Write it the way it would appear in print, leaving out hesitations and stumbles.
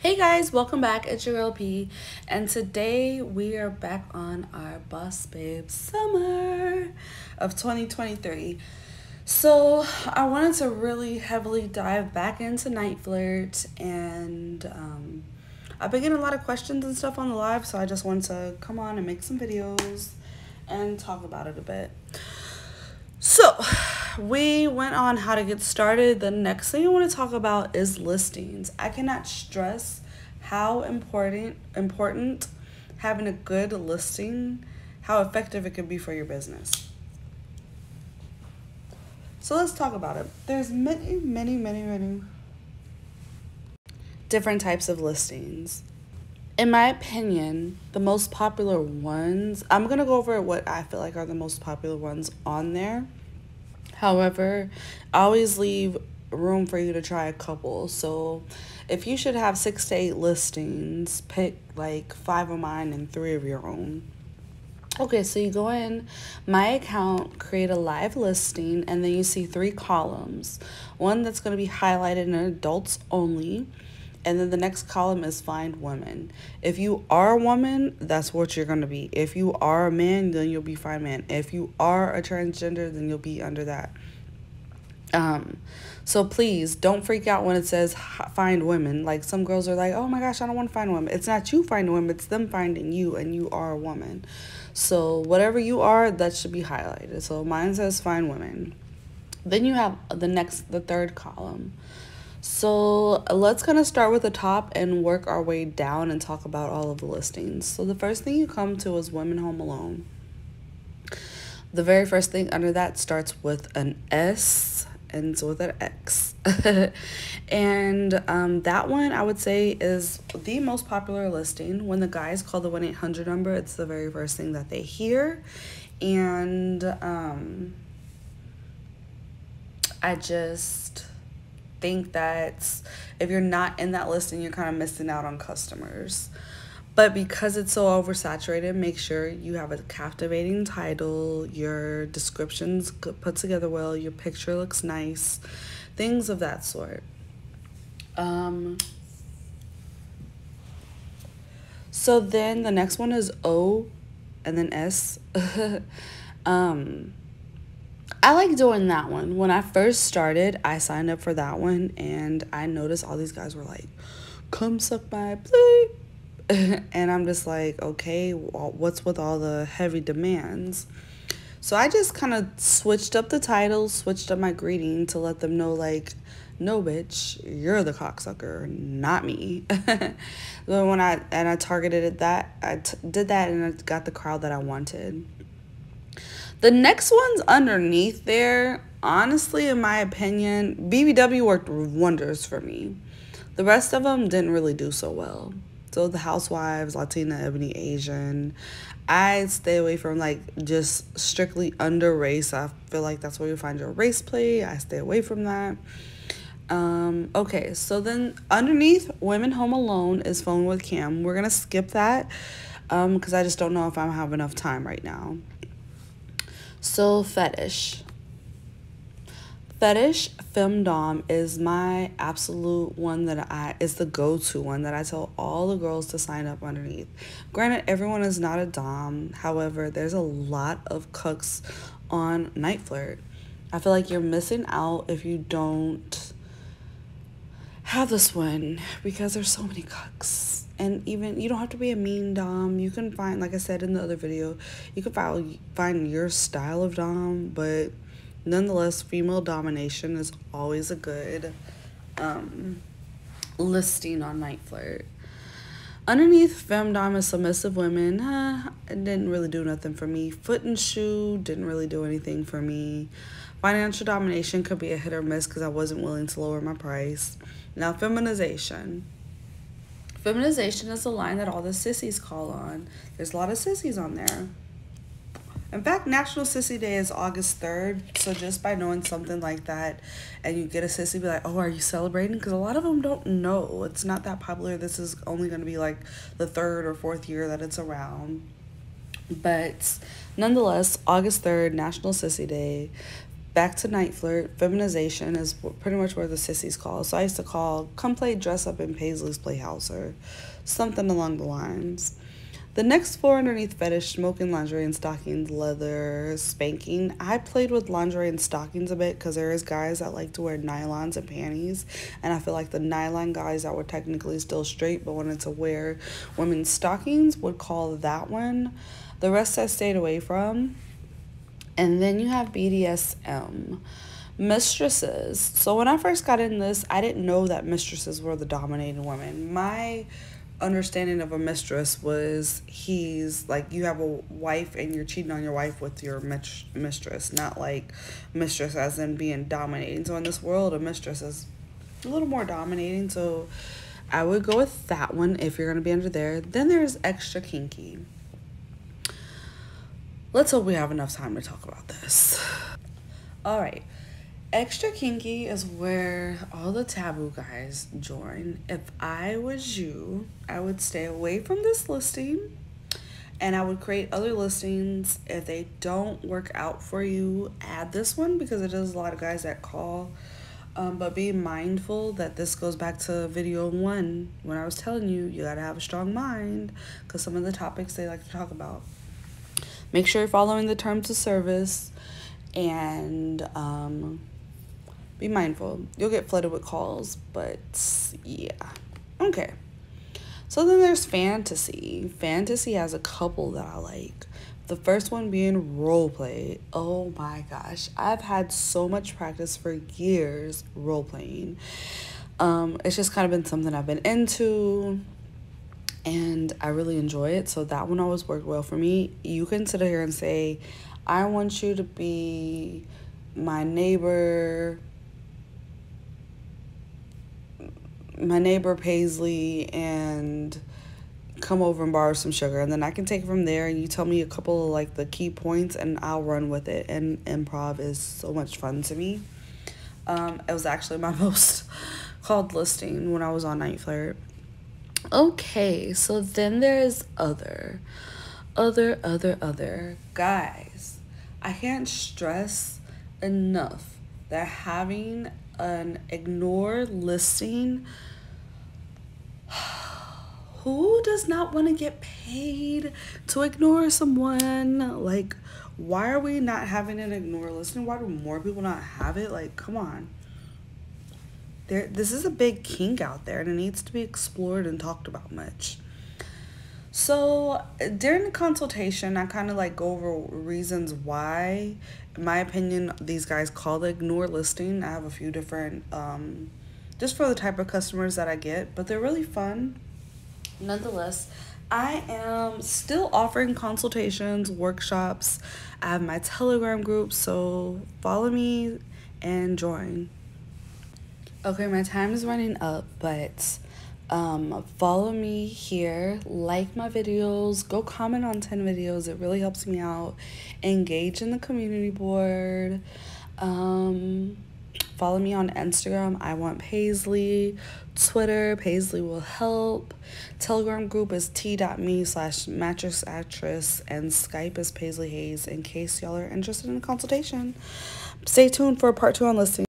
Hey guys, welcome back. It's your girl P, and today we are back on our Boss Babe Summer of 2023. So I wanted to really heavily dive back into Niteflirt, and I've been getting a lot of questions and stuff on the live, so I just wanted to come on and make some videos and talk about it a bit. So we went on how to get started. The next thing I want to talk about is listings. I cannot stress how important having a good listing, how effective it can be for your business. So let's talk about it. There's many different types of listings. In my opinion, the most popular ones, I'm going to go over what I feel like are the most popular ones on there. However, I always leave room for you to try a couple. So if you should have 6 to 8 listings, pick like 5 of mine and 3 of your own. Okay, so you go in my account, create a live listing, and then you see 3 columns. One that's going to be highlighted in adults only. And then the next column is find women. If you are a woman, that's what you're going to be. If you are a man, then you'll be find man. If you are a transgender, then you'll be under that. So please don't freak out when it says find women. Like some girls are like, oh my gosh, I don't want to find women. It's not you finding women, it's them finding you, and you are a woman. So whatever you are, that should be highlighted. So mine says find women. Then you have the third column. So let's kind of start with the top and work our way down and talk about all of the listings. So the first thing you come to is Women Home Alone. The very first thing under that starts with an S and ends with an X. And that one I would say is the most popular listing. When the guys call the 1-800 number, it's the very first thing that they hear. And I just think that if you're not in that listing, you're kind of missing out on customers. But because it's so oversaturated, make sure you have a captivating title, your description's put together well, your picture looks nice, things of that sort. So then the next one is O and then S. I like doing that one. When I first started, I signed up for that one, and I noticed all these guys were like, come suck my bleep. And I'm just like, okay, well, what's with all the heavy demands? So I just kind of switched up the title, switched up my greeting to let them know, like, no, bitch, you're the cocksucker, not me. When I targeted that, I did that, and I got the crowd that I wanted. The next one's underneath there. Honestly, in my opinion, BBW worked wonders for me. The rest of them didn't really do so well. So the housewives, Latina, Ebony, Asian, I stay away from like just strictly under race. I feel like that's where you find your race play. I stay away from that. Okay, so then underneath Women Home Alone is Phone with Cam. We're gonna skip that because I just don't know if I have enough time right now. So fetish femdom is my absolute one that is the go-to one that I tell all the girls to sign up underneath. Granted, everyone is not a dom. However, there's a lot of cucks on Niteflirt. I feel like you're missing out if you don't have this one because there's so many cucks. And even you don't have to be a mean dom. You can find, like I said in the other video, you can find your style of dom, but nonetheless, female domination is always a good listing on Niteflirt. Underneath femdom is submissive women. It didn't really do nothing for me. Foot and shoe didn't really do anything for me. Financial domination could be a hit or miss because I wasn't willing to lower my price. Now, feminization. Feminization is the line that all the sissies call on. There's a lot of sissies on there. In fact, National Sissy Day is August 3rd. So just by knowing something like that and you get a sissy, be like, oh, are you celebrating? Because a lot of them don't know. It's not that popular. This is only going to be like the 3rd or 4th year that it's around. But nonetheless, August 3rd, National Sissy Day. back to Niteflirt. Feminization is pretty much where the sissies call. So I used to call, come play dress up in Paislee's Playhouse or something along the lines. The next floor underneath fetish, smoking, lingerie and stockings, leather, spanking. I played with lingerie and stockings a bit because there is guys that like to wear nylons and panties. And I feel like the nylon guys that were technically still straight but wanted to wear women's stockings would call that one. The rest I stayed away from. And then you have BDSM. Mistresses. So when I first got in this, I didn't know that mistresses were the dominating women. My understanding of a mistress was he's like, you have a wife and you're cheating on your wife with your mistress, not like mistress as in being dominating. So in this world, a mistress is a little more dominating. So I would go with that one if you're going to be under there. Then there's extra kinky. Let's hope we have enough time to talk about this. All right. Extra kinky is where all the taboo guys join. If I was you, I would stay away from this listing and I would create other listings. If they don't work out for you, add this one because it is a lot of guys that call. But be mindful that this goes back to video 1 when I was telling you, you gotta have a strong mind because some of the topics they like to talk about. Make sure you're following the terms of service and be mindful. You'll get flooded with calls, but yeah. Okay. So then there's fantasy. Fantasy has a couple that I like. The first one being role play. Oh my gosh. I've had so much practice for years role playing. It's just kind of been something I've been into and I really enjoy it. So that one always worked well for me. You can sit here and say, I want you to be my neighbor Paisley and come over and borrow some sugar, and then I can take it from there and you tell me a couple of like the key points and I'll run with it. And improv is so much fun to me. It was actually my most called listing when I was on Niteflirt. Okay, so then there's other guys. I can't stress enough that having an ignore listing, who does not want to get paid to ignore someone? Like, why are we not having an ignore listing? Why do more people not have it? Like, come on. This is a big kink out there and it needs to be explored and talked about much. So during the consultation, I kind of like go over reasons why, in my opinion, these guys call the ignore listing. I have a few different, just for the type of customers that I get, but they're really fun. Nonetheless, I am still offering consultations, workshops. I have my Telegram group, so follow me and join. Okay, my time is running up, but follow me here, like my videos, go comment on 10 videos. It really helps me out. Engage in the community board. Follow me on Instagram, I want Paisley. Twitter, Paisley will help. Telegram group is t.me/mattressactress, and Skype is Paisleehaze in case y'all are interested in a consultation. Stay tuned for part 2 on listing.